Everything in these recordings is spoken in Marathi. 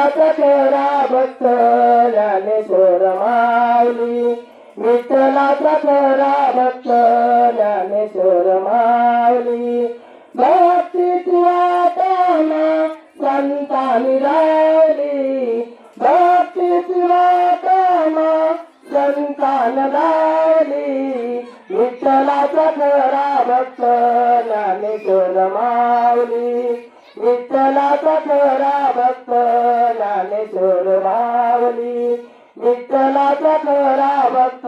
विठ्ठलाचा खरा भक्त ज्ञानेश्वर माऊली, विठ्ठलाचा खरा भक्त ज्ञानेश्वर माऊली. भक्तीची वाटाना संतांनी लावली, भक्तीची वाटाना संतान लावली. विठ्ठलाचा खरा भक्त ज्ञानेश्वर माऊली, विठ्ठलाचा खरा भक्त ज्ञानेश्वर माऊली, विठ्ठलाचा खरा भक्त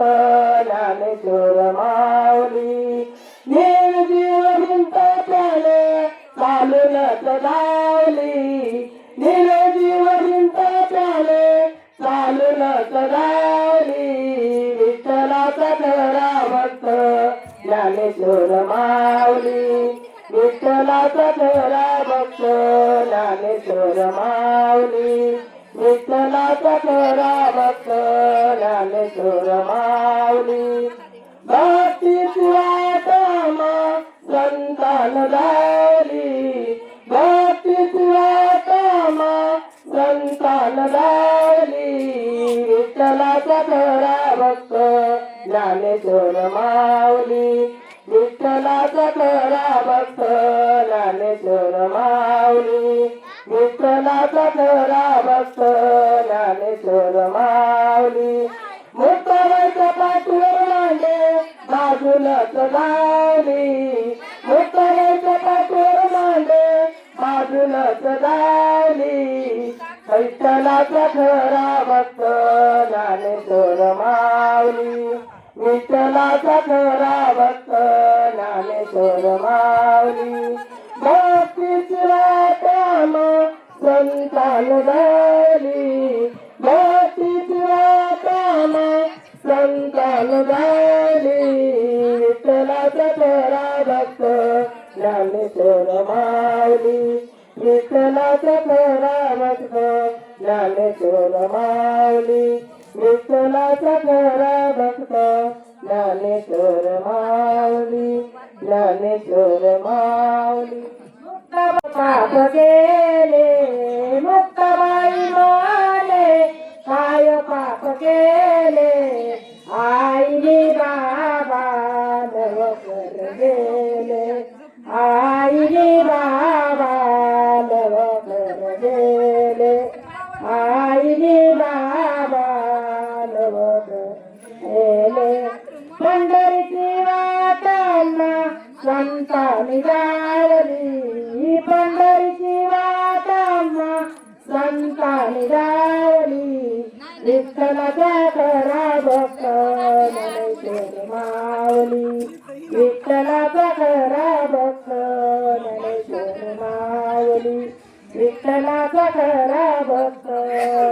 ज्ञानेश्वर माऊली. निर्जीव भिंत त्याने चालूनच लावली, निर्जीव भिंत त्याने चालूनच लावली. विठ्ठलाचा खरा भक्त ज्ञानेश्वर माऊली, विठ्ठलाचा खरा भक्त ज्ञानेश्वर माऊली, विठ्ठलाचा खरा भक्त ज्ञानेश्वर माऊली. भक्तीची वाटाना संतान लावली, भक्तीची वाटाना संतान लावली. विठ्ठलाचा खरा भक्त ज्ञानेश्वर माऊली, विठ्ठलाचा खरा भक्त ज्ञानेश्वर माऊली, विठ्ठलाचा खरा भक्त ज्ञानेश्वर माऊली. मुक्ताबाईच्या पाठीवर मांडे बाजूनच लावली, मुक्ताबाईच्या पाठीवर मांडे बाजूनच लावली. विठ्ठलाचा खरा भक्त ज्ञानेश्वर माऊली, विठ्ठलाचा खरा भक्त ज्ञानेश्वर माऊली. भक्तीची वाटाना संतान लावली, भक्तीची वाटाना संतान लावली. विठ्ठलाचा खरा भक्त ज्ञानेश्वर माऊली, विठ्ठलाचा खरा भक्त ज्ञानेश्वर माऊली, विठ्ठलाचा खरा भक्त ज्ञानेश्वर माऊली, ज्ञानेश्वर माऊली. पाप केले मुक्ताबाई माले, काय पाप केले आईने बाबा नवकर गेले, आईने बाबा नवकर गेले, आईने बाबा नवकर गेले. पंढरीची वाटाना संतांनी लावली, पंढरीची वाटाना संतांनी लावली. विठ्ठलाचा खरा भक्त ज्ञानेश्वर माऊली, विठ्ठलाचा खरा भक्त ज्ञानेश्वर माऊली, विठ्ठलाचा खरा भक्त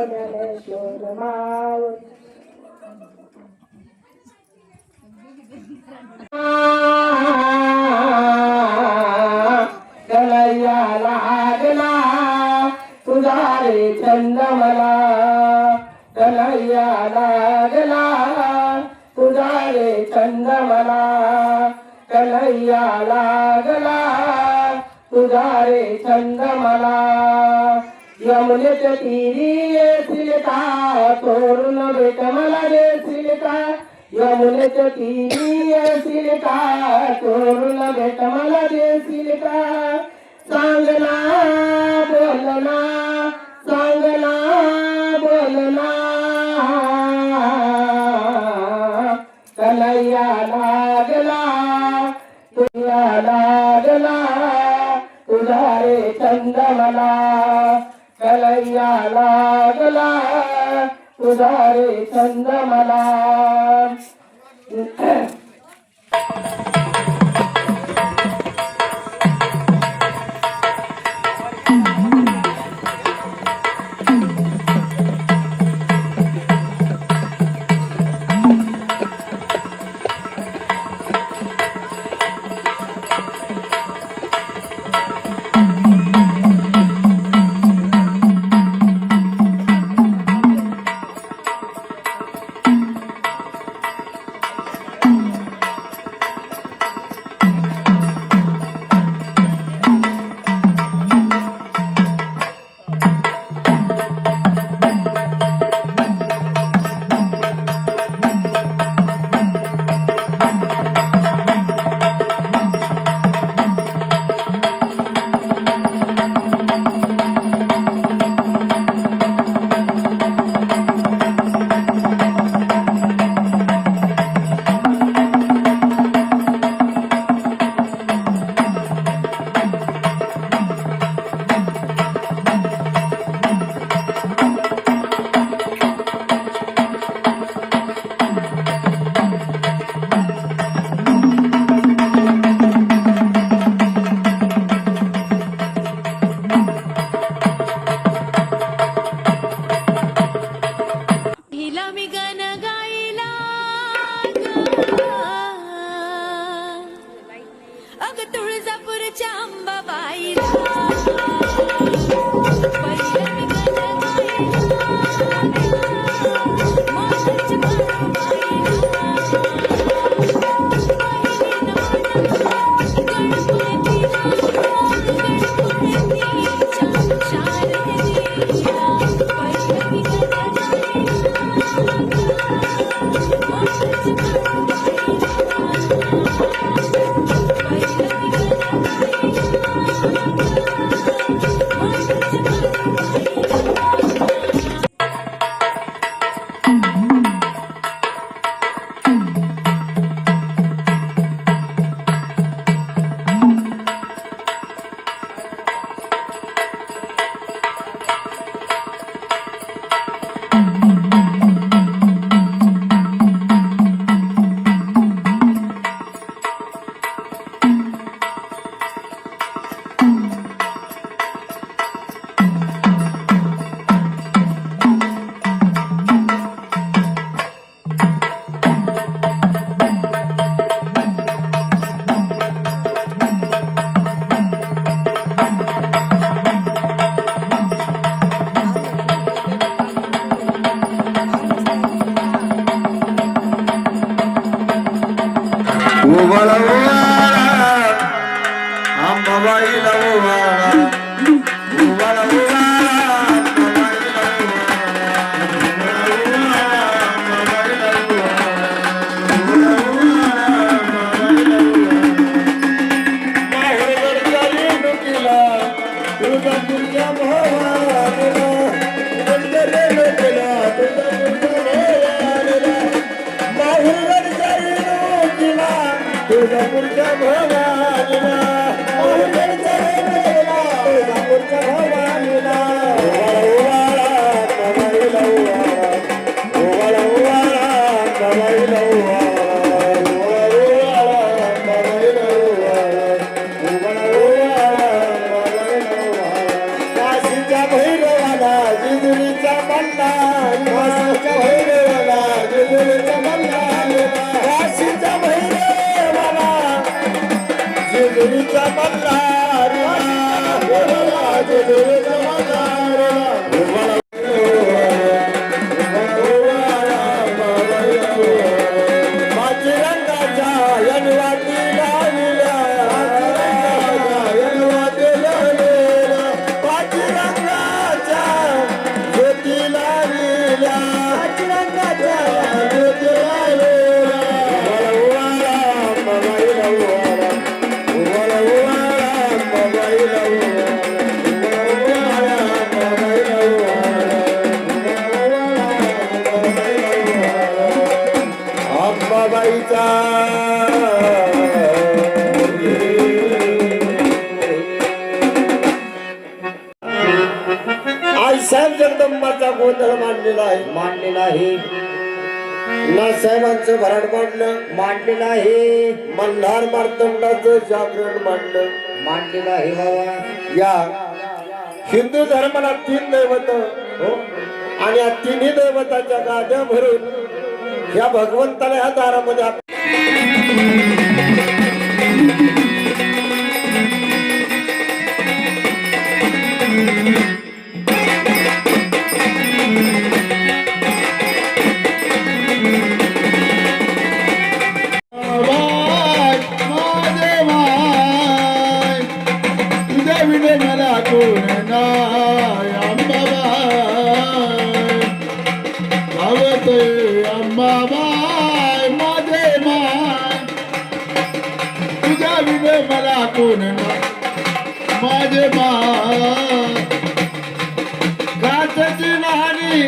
ज्ञानेश्वर माऊली. कन्हैया लागला तुझा रे छंद मला, कन्हैया लागला तुझा रे छंद मला, कन्हैया लागला तुझा रे छंद मला. यमुनेच्या तीरी येशील का, तोरण भेट मला देशील का, यमुनेच्या तीरी येशील का, तोरण भेट मला देशील का. सांगना बोलना, सांगना बोलना, कन्हैया लागला तुझ्या लागला तुझा रे छंद मला, कन्हैया लागला तुझा रे छंद मला. तुळजापूरच्या भवानीला तुळजापूरच्या भवानीला काशीच्या भैरवाला जिजुरीचा मल्ला काशीच्या भैरवाला जिजुरीचा मल्ला काशीच्या भैरवाला जिजुरीचा मल्ला जिजुरीचा मल्ला आईसाहेब जगदंबाचा गोंधळ मांडलेला आहे नासाहेबांचं भराड मांडलेलं आहे मल्हार मार्तंडाचं जागरण मांडलेलं आहे बाबा. या हिंदू धर्माला 3 दैवत आणि या 3ही दैवताच्या गाद्या भरून या भगवंताला ह्या दारामध्ये अंबाबाई माझे माय तुझ्या विने मला कोण माझे माय काचची लहानी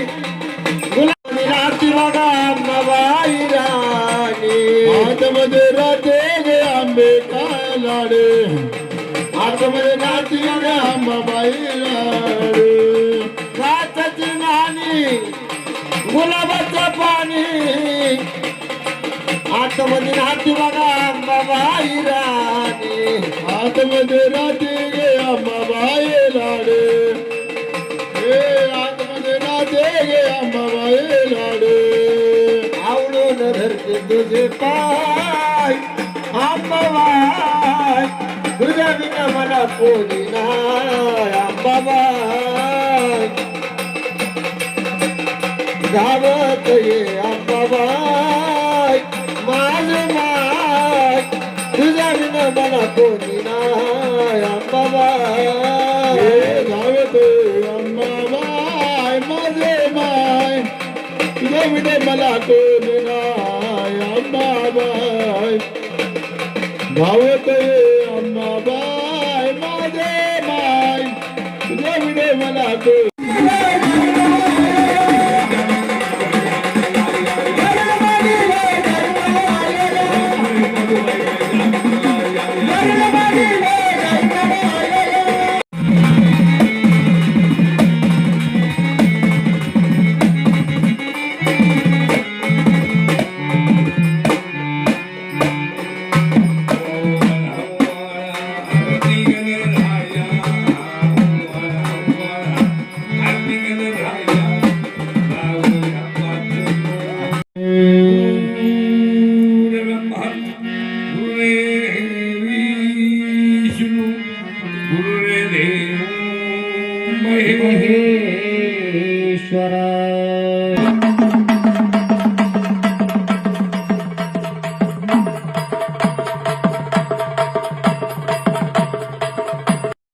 गुलाबी राती बघा अंबाबाई राणी आतमध्ये राहते गे आंबे काय लाडे आतमध्ये राती बघा अंबाबाई लाडे काचची लहानी गुलाबाचं पाणी आतमध्ये राहते बघा अंबाबाई राणी आतमध्ये राहते गे अंबाबाई लाडे हे आतमध्ये राहते गे अंबाबाई लाडे आवडून धरते तुझे पाय अंबाबाई तुझ्या विना मला कोणी नाही अंबाबाई गावात ये अंबाबाई माझे माय तुझ्या विना मला कोणी नाही अंबाबाई गावात अंबाबाई माझे माय तुझ्या विना मला कोणी नाही अंबाबाई गावात ये अंबाबाई माझे माय तुझ्या विना मला कोणी महेश्वरा